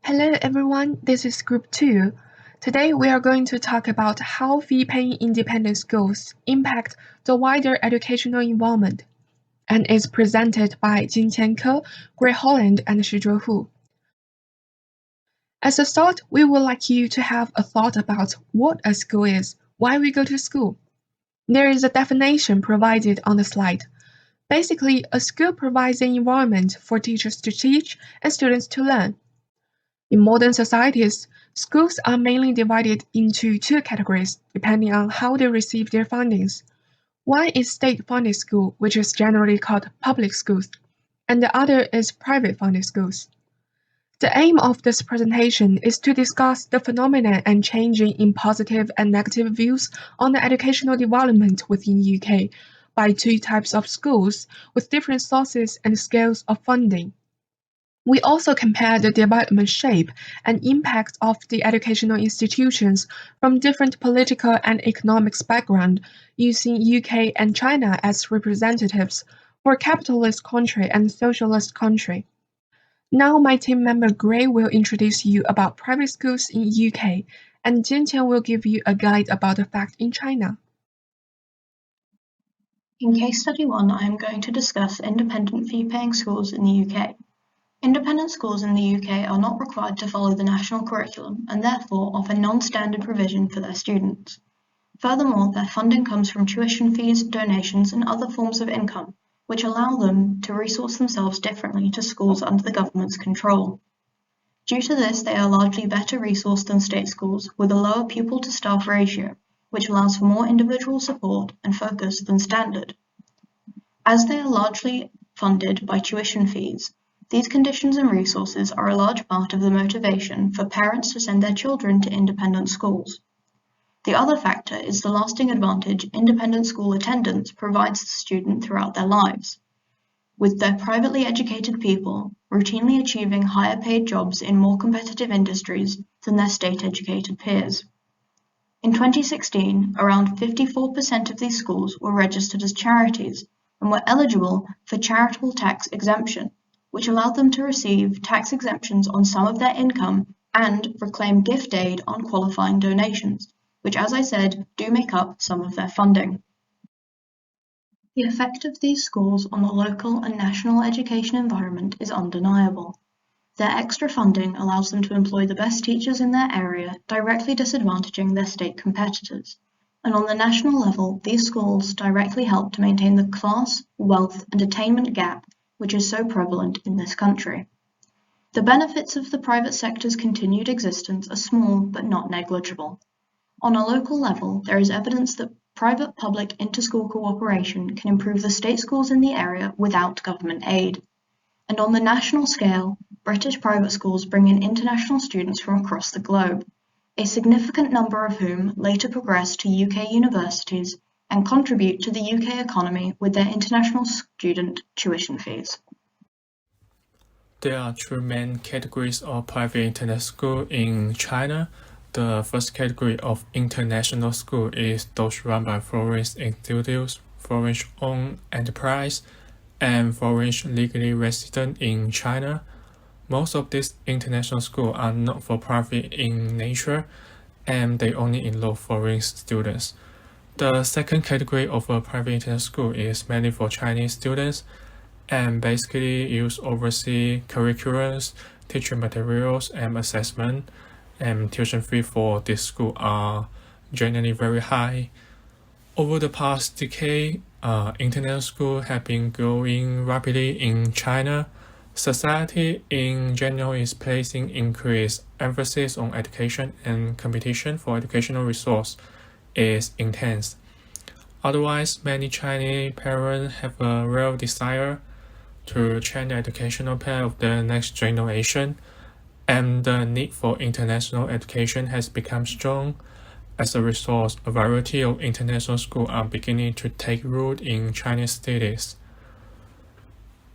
Hello everyone, this is Group 2. Today we are going to talk about how fee-paying independent schools impact the wider educational environment, and is presented by Jinqian Ke, Gray Holland, and Shizhuo Hu. As a start, we would like you to have a thought about what a school is, why we go to school. There is a definition provided on the slide. Basically, a school provides an environment for teachers to teach and students to learn. In modern societies, schools are mainly divided into two categories depending on how they receive their fundings. One is state-funded school, which is generally called public schools, and the other is private-funded schools. The aim of this presentation is to discuss the phenomenon and changing in positive and negative views on the educational development within UK by two types of schools with different sources and scales of funding. We also compare the development shape and impact of the educational institutions from different political and economics background, using UK and China as representatives for capitalist country and socialist country. Now my team member Gray will introduce you about private schools in UK, and Jinqian will give you a guide about the fact in China. In case study 1, I am going to discuss independent fee-paying schools in the UK. Independent schools in the UK are not required to follow the national curriculum and therefore offer non-standard provision for their students. Furthermore, their funding comes from tuition fees, donations, and other forms of income, which allow them to resource themselves differently to schools under the government's control. Due to this, they are largely better resourced than state schools, with a lower pupil-to-staff ratio, which allows for more individual support and focus than standard. As they are largely funded by tuition fees, these conditions and resources are a large part of the motivation for parents to send their children to independent schools. The other factor is the lasting advantage independent school attendance provides the student throughout their lives, with their privately educated people routinely achieving higher paid jobs in more competitive industries than their state-educated peers. In 2016, around 54% of these schools were registered as charities and were eligible for charitable tax exemption, which allowed them to receive tax exemptions on some of their income and reclaim gift aid on qualifying donations, which, as I said, do make up some of their funding. The effect of these schools on the local and national education environment is undeniable. Their extra funding allows them to employ the best teachers in their area, directly disadvantaging their state competitors. And on the national level, these schools directly help to maintain the class, wealth, and attainment gap which is so prevalent in this country. The benefits of the private sector's continued existence are small but not negligible. On a local level, there is evidence that private-public inter-school cooperation can improve the state schools in the area without government aid. And on the national scale, British private schools bring in international students from across the globe, a significant number of whom later progress to UK universities and contribute to the UK economy with their international student tuition fees. There are two main categories of private internet school in China. The first category of international school is those run by foreign institutes, foreign-owned enterprise, and foreign legally resident in China. Most of these international schools are not for profit in nature, and they only enroll foreign students. The second category of a private internet school is mainly for Chinese students and basically use overseas curriculums, teaching materials, and assessment. And tuition fee for this school are generally very high. Over the past decade, internet schools have been growing rapidly in China. Society in general is placing increased emphasis on education, and competition for educational resource is intense. Otherwise, many Chinese parents have a real desire to change the educational path of the next generation, and the need for international education has become strong. As a result, a variety of international schools are beginning to take root in Chinese cities.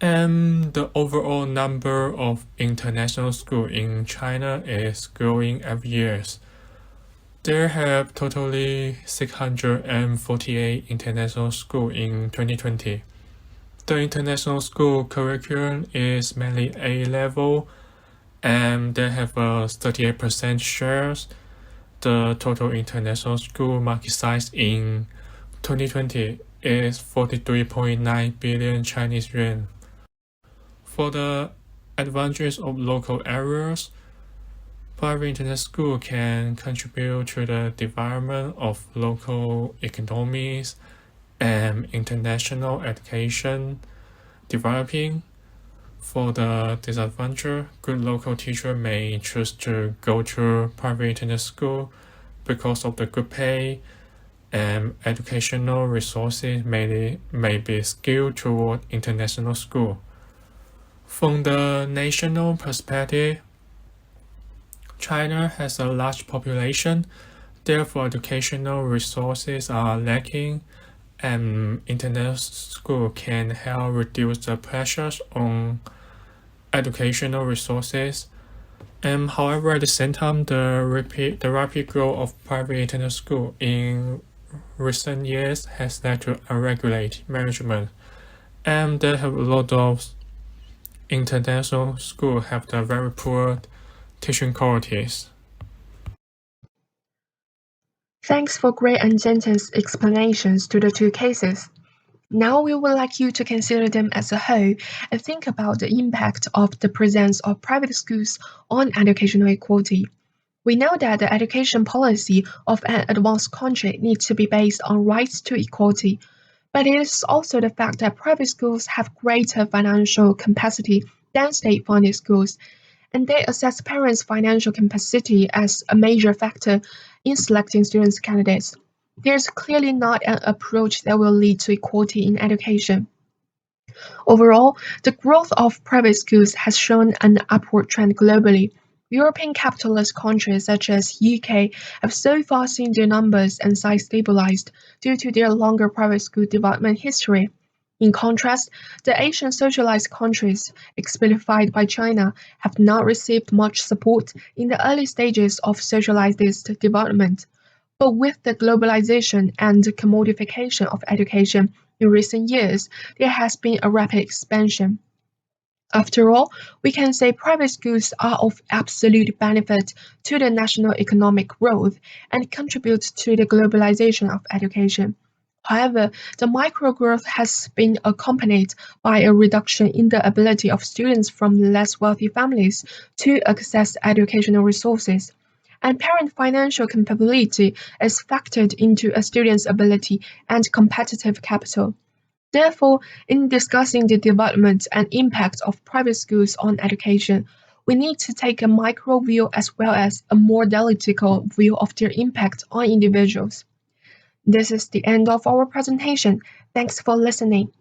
And the overall number of international schools in China is growing every year. There have totally 648 international schools in 2020. The international school curriculum is mainly A-level and they have a 38% shares. The total international school market size in 2020 is 43.9 billion Chinese yuan. For the advantages of local areas, private internet school can contribute to the development of local economies and international education developing. For the disadvantage, good local teacher may choose to go to private internet school because of the good pay, and educational resources may be skewed toward international school. From the national perspective, China has a large population, therefore educational resources are lacking, and internet school can help reduce the pressures on educational resources. However, at the same time, the rapid growth of private internet school in recent years has led to unregulated management, and they have a lot of international schools have the very poor teaching qualities. Thanks for great and sentence explanations to the two cases. Now we would like you to consider them as a whole and think about the impact of the presence of private schools on educational equality. We know that the education policy of an advanced country needs to be based on rights to equality, but it is also the fact that private schools have greater financial capacity than state-funded schools, and they assess parents' financial capacity as a major factor in selecting students candidates. There's clearly not an approach that will lead to equality in education. Overall, the growth of private schools has shown an upward trend globally. European capitalist countries such as UK have so far seen their numbers and size stabilized due to their longer private school development history. In contrast, the Asian socialized countries, exemplified by China, have not received much support in the early stages of socialized development. But with the globalization and commodification of education in recent years, there has been a rapid expansion. After all, we can say private schools are of absolute benefit to the national economic growth and contribute to the globalization of education. However, the micro-growth has been accompanied by a reduction in the ability of students from less wealthy families to access educational resources, and parent financial capability is factored into a student's ability and competitive capital. Therefore, in discussing the development and impact of private schools on education, we need to take a micro view as well as a more analytical view of their impact on individuals. This is the end of our presentation. Thanks for listening.